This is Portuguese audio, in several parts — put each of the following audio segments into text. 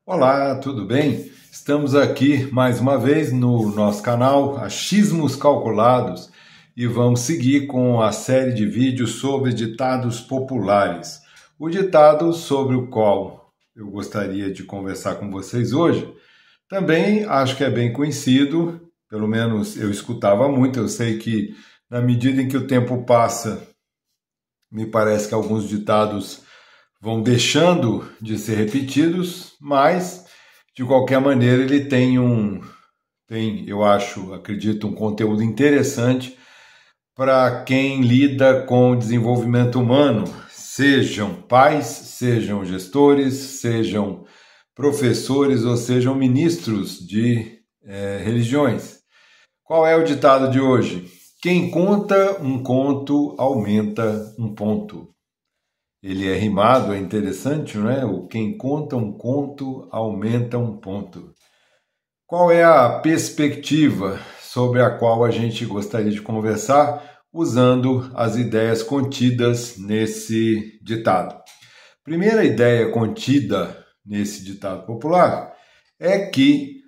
Olá, tudo bem? Estamos aqui mais uma vez no nosso canal Achismos Calculados e vamos seguir com a série de vídeos sobre ditados populares. O ditado sobre o qual eu gostaria de conversar com vocês hoje também acho que é bem conhecido, pelo menos eu escutava muito. Eu sei que na medida em que o tempo passa, me parece que alguns ditados vão deixando de ser repetidos, mas de qualquer maneira ele eu acho, acredito, um conteúdo interessante para quem lida com o desenvolvimento humano, sejam pais, sejam gestores, sejam professores ou sejam ministros de religiões. Qual é o ditado de hoje? Quem conta um conto aumenta um ponto. Ele é rimado, é interessante, não é? O quem conta um conto aumenta um ponto. Qual é a perspectiva sobre a qual a gente gostaria de conversar usando as ideias contidas nesse ditado? Primeira ideia contida nesse ditado popular é que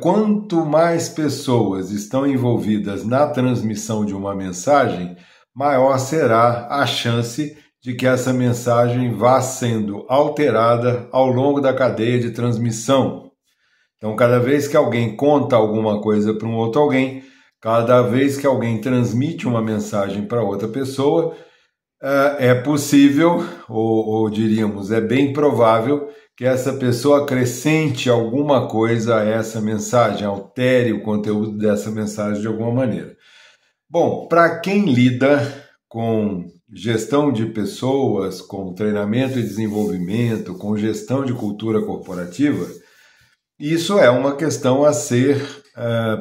quanto mais pessoas estão envolvidas na transmissão de uma mensagem, maior será a chance de que essa mensagem vá sendo alterada ao longo da cadeia de transmissão. Então, cada vez que alguém conta alguma coisa para um outro alguém, cada vez que alguém transmite uma mensagem para outra pessoa, é possível, ou diríamos, é bem provável que essa pessoa acrescente alguma coisa a essa mensagem, altere o conteúdo dessa mensagem de alguma maneira. Bom, para quem lida com gestão de pessoas, com treinamento e desenvolvimento, com gestão de cultura corporativa, isso é uma questão a ser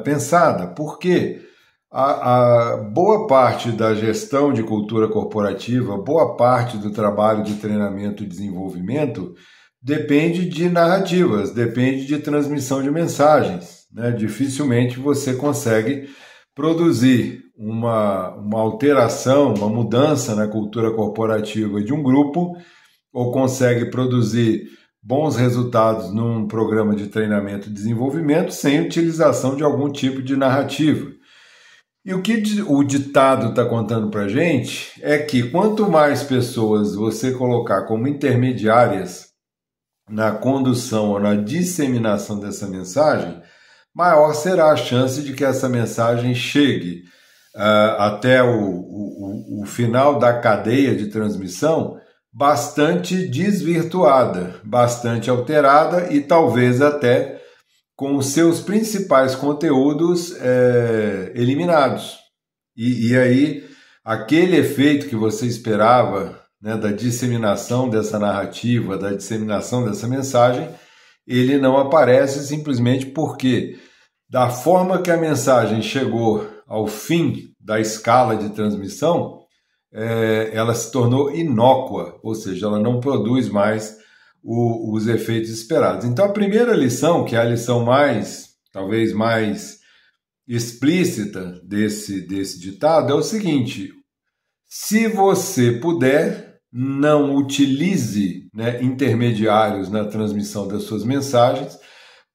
pensada. Por quê? A boa parte da gestão de cultura corporativa, boa parte do trabalho de treinamento e desenvolvimento depende de narrativas, depende de transmissão de mensagens, né? Dificilmente você consegue produzir uma alteração, uma mudança na cultura corporativa de um grupo, ou consegue produzir bons resultados num programa de treinamento e desenvolvimento sem utilização de algum tipo de narrativa. E o que o ditado está contando para a gente é que quanto mais pessoas você colocar como intermediárias na condução ou na disseminação dessa mensagem, maior será a chance de que essa mensagem chegue até o final da cadeia de transmissão bastante desvirtuada, bastante alterada e talvez até com os seus principais conteúdos eliminados. E aí, aquele efeito que você esperava, né, da disseminação dessa narrativa, da disseminação dessa mensagem, ele não aparece simplesmente porque, da forma que a mensagem chegou ao fim da escala de transmissão, ela se tornou inócua, ou seja, ela não produz mais os efeitos esperados. Então, a primeira lição, que é a lição talvez mais explícita desse ditado, é o seguinte: se você puder, não utilize, né, intermediários na transmissão das suas mensagens.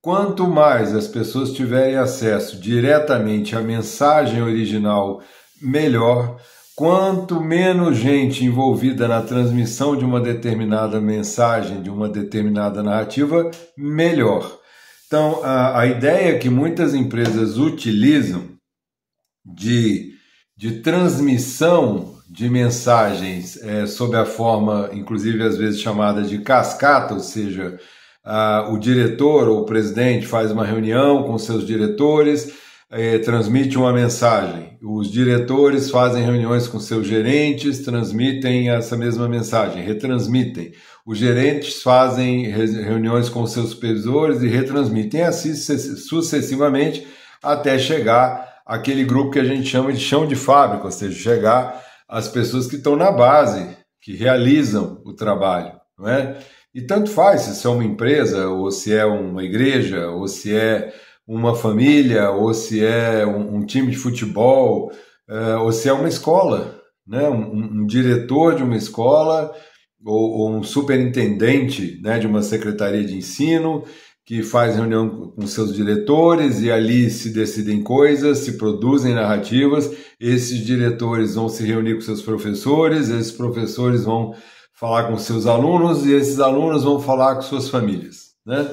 Quanto mais as pessoas tiverem acesso diretamente à mensagem original, melhor. Quanto menos gente envolvida na transmissão de uma determinada mensagem, de uma determinada narrativa, melhor. Então, a ideia que muitas empresas utilizam de transmissão de mensagens sob a forma, inclusive às vezes chamada de cascata, ou seja, o diretor ou o presidente faz uma reunião com seus diretores, transmite uma mensagem. Os diretores fazem reuniões com seus gerentes, transmitem essa mesma mensagem, retransmitem. Os gerentes fazem reuniões com seus supervisores e retransmitem, assim sucessivamente, até chegar àquele grupo que a gente chama de chão de fábrica, ou seja, chegar às pessoas que estão na base, que realizam o trabalho, não é? E tanto faz se é uma empresa, ou se é uma igreja, ou se é uma família, ou se é um time de futebol, ou se é uma escola, né? Um diretor de uma escola ou um superintendente, né, de uma secretaria de ensino, que faz reunião com seus diretores e ali se decidem coisas, se produzem narrativas, esses diretores vão se reunir com seus professores, esses professores vão falar com seus alunos e esses alunos vão falar com suas famílias, né?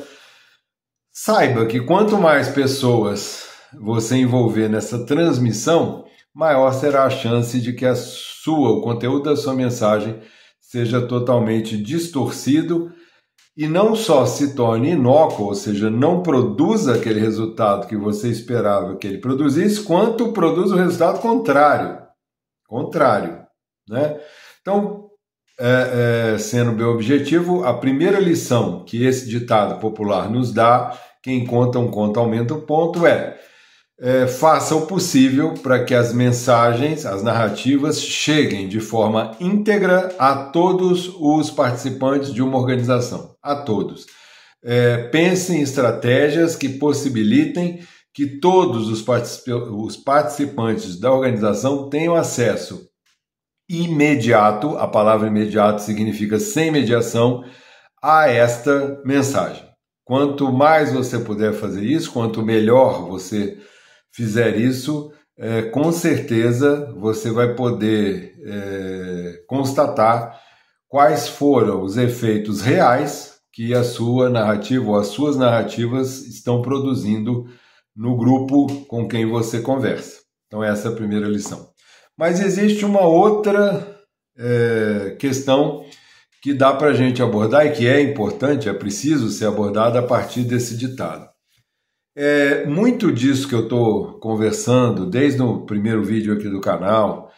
Saiba que quanto mais pessoas você envolver nessa transmissão, maior será a chance de que o conteúdo da sua mensagem seja totalmente distorcido e não só se torne inócuo, ou seja, não produza aquele resultado que você esperava que ele produzisse, quanto produz o resultado contrário, né? Então, sendo meu objetivo, a primeira lição que esse ditado popular nos dá, quem conta um conto aumenta o ponto, faça o possível para que as mensagens, as narrativas, cheguem de forma íntegra a todos os participantes de uma organização, a todos. Pense em estratégias que possibilitem que todos os participantes da organização tenham acesso imediato, a palavra imediato significa sem mediação, a esta mensagem. Quanto mais você puder fazer isso, quanto melhor você fizer isso, com certeza você vai poder constatar quais foram os efeitos reais que a sua narrativa ou as suas narrativas estão produzindo no grupo com quem você conversa. Então essa é a primeira lição. Mas existe uma outra questão que dá para a gente abordar e que é importante, é preciso ser abordada a partir desse ditado. Muito disso que eu estou conversando, desde o primeiro vídeo aqui do canal,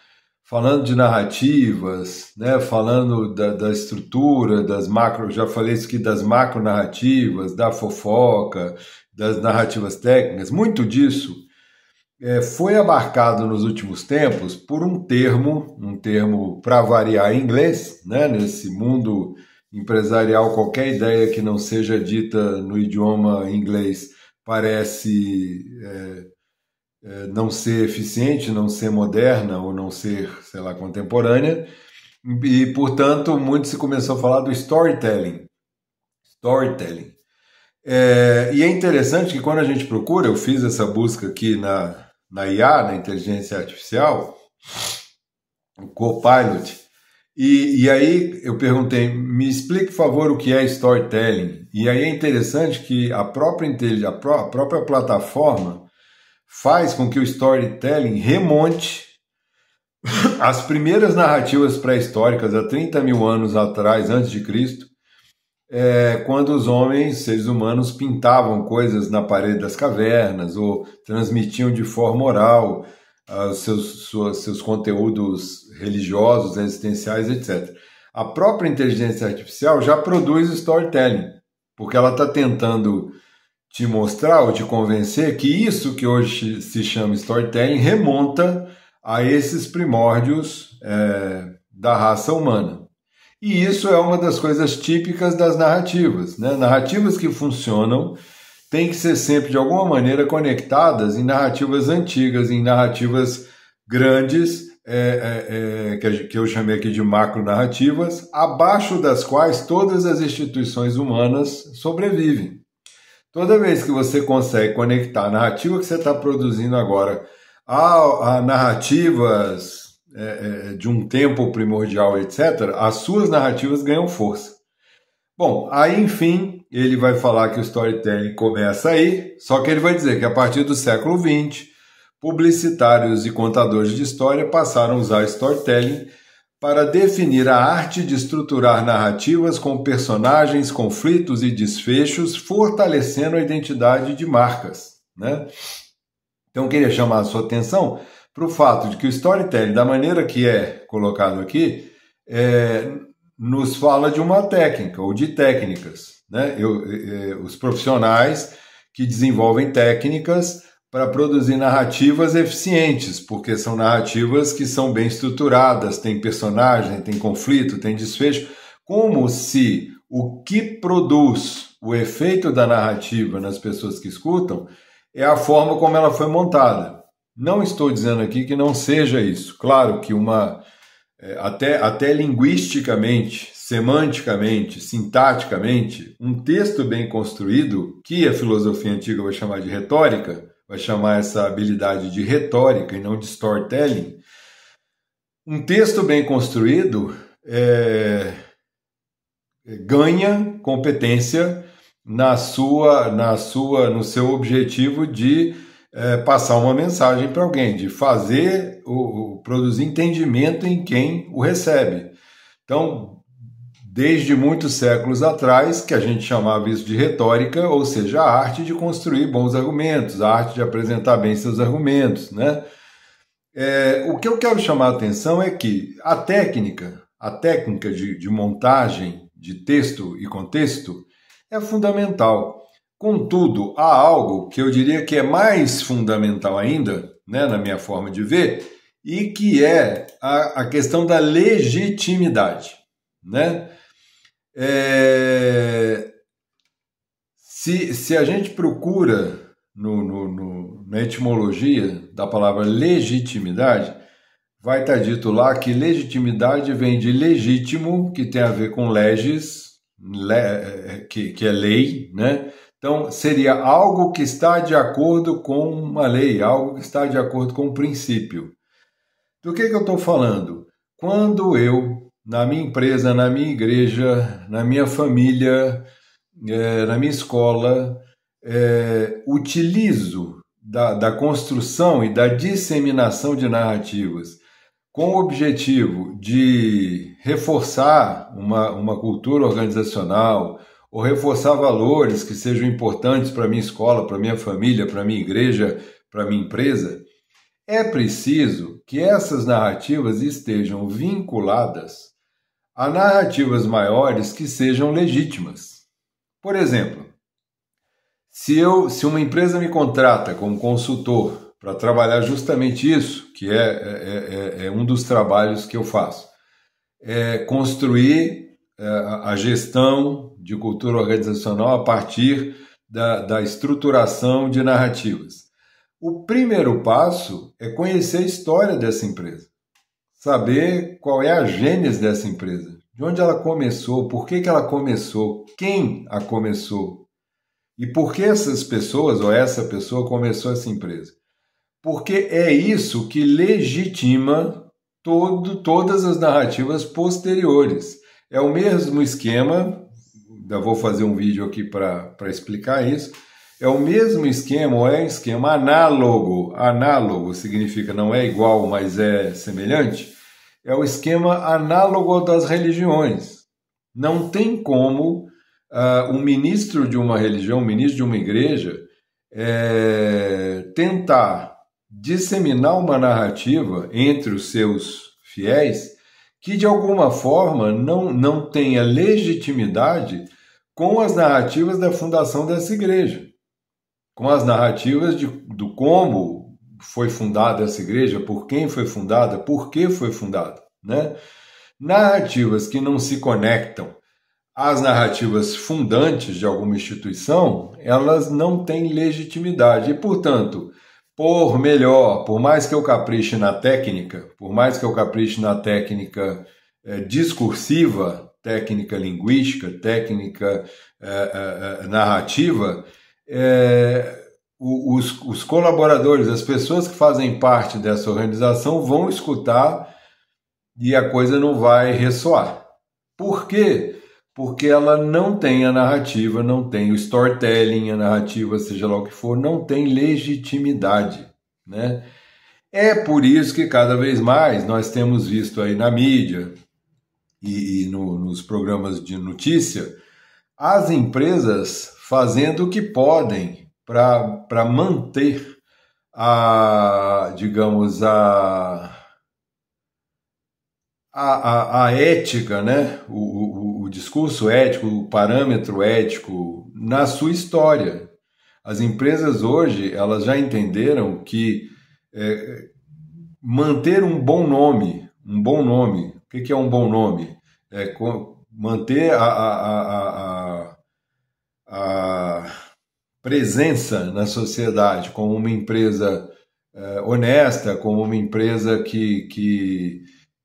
falando de narrativas, né, falando da estrutura, já falei isso aqui das macronarrativas, da fofoca, das narrativas técnicas, muito disso foi abarcado nos últimos tempos por um termo para variar em inglês, né, nesse mundo empresarial, qualquer ideia que não seja dita no idioma inglês parece não ser eficiente, não ser moderna ou não ser, sei lá, contemporânea, e, portanto, muito se começou a falar do storytelling. E é interessante que quando a gente procura, eu fiz essa busca aqui na IA, na inteligência artificial, o Copilot, e aí eu perguntei, me explique, por favor, o que é storytelling. E aí é interessante que a própria plataforma faz com que o storytelling remonte as primeiras narrativas pré-históricas, há 30 mil anos atrás, antes de Cristo, quando os homens, seres humanos, pintavam coisas na parede das cavernas ou transmitiam de forma oral seus conteúdos religiosos, existenciais, etc. A própria inteligência artificial já produz storytelling, porque ela está tentando te mostrar ou te convencer que isso que hoje se chama storytelling remonta a esses primórdios da raça humana. E isso é uma das coisas típicas das narrativas, né? Narrativas que funcionam têm que ser sempre, de alguma maneira, conectadas em narrativas antigas, em narrativas grandes, que eu chamei aqui de macronarrativas, abaixo das quais todas as instituições humanas sobrevivem. Toda vez que você consegue conectar a narrativa que você está produzindo agora a narrativas de um tempo primordial, etc., as suas narrativas ganham força. Bom, aí, enfim, ele vai falar que o storytelling começa aí, só que ele vai dizer que a partir do século XX, publicitários e contadores de história passaram a usar storytelling para definir a arte de estruturar narrativas com personagens, conflitos e desfechos, fortalecendo a identidade de marcas, né? Então, eu queria chamar a sua atenção para o fato de que o storytelling, da maneira que é colocado aqui, nos fala de uma técnica ou de técnicas, né? Os profissionais que desenvolvem técnicas para produzir narrativas eficientes, porque são narrativas que são bem estruturadas, tem personagem, tem conflito, tem desfecho, como se o que produz o efeito da narrativa nas pessoas que escutam é a forma como ela foi montada. Não estou dizendo aqui que não seja isso. Claro que uma até linguisticamente, semanticamente, sintaticamente, um texto bem construído, que a filosofia antiga vai chamar de retórica, vai chamar essa habilidade de retórica e não de storytelling. Um texto bem construído ganha competência no seu objetivo de passar uma mensagem para alguém, de produzir entendimento em quem o recebe. Então, desde muitos séculos atrás, que a gente chamava isso de retórica, ou seja, a arte de construir bons argumentos, a arte de apresentar bem seus argumentos, né? O que eu quero chamar a atenção é que a técnica de montagem de texto e contexto é fundamental. Contudo, há algo que eu diria que é mais fundamental ainda, né, na minha forma de ver, e que é a questão da legitimidade, né? Se a gente procura na etimologia da palavra legitimidade, vai estar dito lá que legitimidade vem de legítimo, que tem a ver com leges, que é lei, né? Então, seria algo que está de acordo com uma lei, algo que está de acordo com um princípio. Do que eu estou falando? Quando eu, na minha empresa, na minha igreja, na minha família, na minha escola, utilizo da construção e da disseminação de narrativas com o objetivo de reforçar uma cultura organizacional ou reforçar valores que sejam importantes para a minha escola, para a minha família, para a minha igreja, para a minha empresa, é preciso que essas narrativas estejam vinculadas a narrativas maiores que sejam legítimas. Por exemplo, se uma empresa me contrata como consultor para trabalhar justamente isso, que é um dos trabalhos que eu faço, construir a gestão de cultura organizacional a partir da estruturação de narrativas. O primeiro passo é conhecer a história dessa empresa, saber qual é a gênese dessa empresa, de onde ela começou, por que ela começou, quem a começou e por que essas pessoas ou essa pessoa começou essa empresa. Porque é isso que legitima todas as narrativas posteriores. É o mesmo esquema, ainda vou fazer um vídeo aqui para explicar isso, é o mesmo esquema, ou é um esquema análogo. Análogo significa não é igual, mas é semelhante. É o esquema análogo das religiões. Não tem como um ministro de uma religião, um ministro de uma igreja, tentar disseminar uma narrativa entre os seus fiéis que, de alguma forma, não tenha legitimidade com as narrativas da fundação dessa igreja, com as narrativas do como foi fundada essa igreja, por quem foi fundada, por que foi fundada, né? Narrativas que não se conectam às narrativas fundantes de alguma instituição, elas não têm legitimidade e, portanto, por mais que eu capriche na técnica, discursiva, técnica linguística, técnica narrativa, os colaboradores, as pessoas que fazem parte dessa organização vão escutar e a coisa não vai ressoar. Por quê? Porque ela não tem a narrativa, não tem o storytelling, a narrativa, seja lá o que for, não tem legitimidade, né? É por isso que cada vez mais nós temos visto aí na mídia e nos programas de notícia as empresas fazendo o que podem para manter a ética, né? O discurso ético, o parâmetro ético na sua história. As empresas hoje elas já entenderam que manter um bom nome, o que é um bom nome? Manter a presença na sociedade como uma empresa honesta, como uma empresa que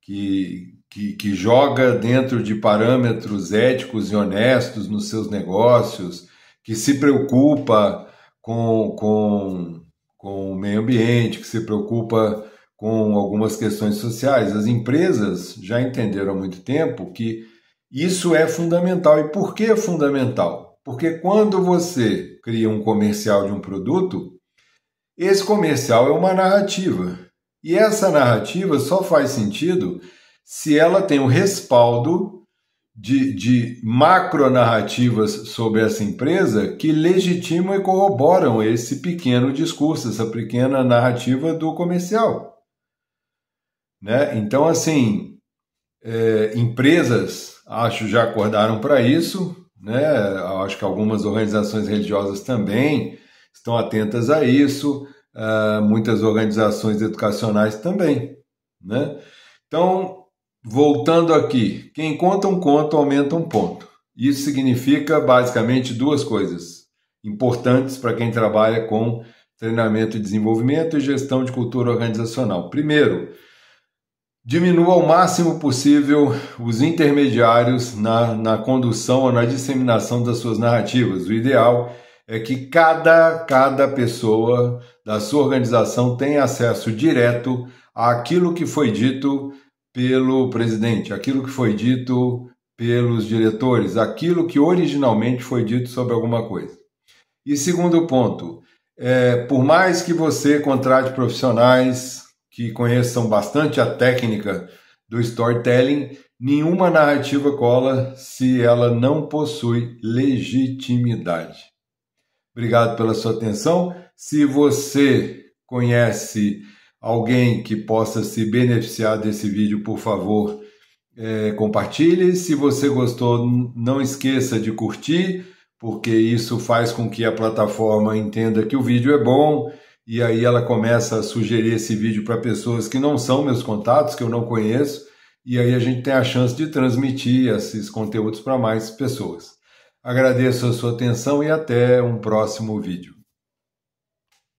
que joga dentro de parâmetros éticos e honestos nos seus negócios, que se preocupa com o meio ambiente, que se preocupa com algumas questões sociais. As empresas já entenderam há muito tempo que isso é fundamental. E por que é fundamental? Porque quando você cria um comercial de um produto, esse comercial é uma narrativa. E essa narrativa só faz sentido se ela tem um respaldo de macronarrativas sobre essa empresa que legitimam e corroboram esse pequeno discurso, essa pequena narrativa do comercial. Né? Então, assim, empresas, acho, já acordaram para isso, né? Acho que algumas organizações religiosas também estão atentas a isso, muitas organizações educacionais também. Né? Então, voltando aqui, quem conta um conto aumenta um ponto. Isso significa basicamente duas coisas importantes para quem trabalha com treinamento e desenvolvimento e gestão de cultura organizacional. Primeiro, diminua ao máximo possível os intermediários na condução ou na disseminação das suas narrativas. O ideal é que cada pessoa da sua organização tenha acesso direto àquilo que foi dito pelo presidente, aquilo que foi dito pelos diretores, aquilo que originalmente foi dito sobre alguma coisa. E segundo ponto, por mais que você contrate profissionais que conheçam bastante a técnica do storytelling, nenhuma narrativa cola se ela não possui legitimidade. Obrigado pela sua atenção. Se você conhece alguém que possa se beneficiar desse vídeo, por favor, compartilhe. Se você gostou, não esqueça de curtir, porque isso faz com que a plataforma entenda que o vídeo é bom e aí ela começa a sugerir esse vídeo para pessoas que não são meus contatos, que eu não conheço, e aí a gente tem a chance de transmitir esses conteúdos para mais pessoas. Agradeço a sua atenção e até um próximo vídeo.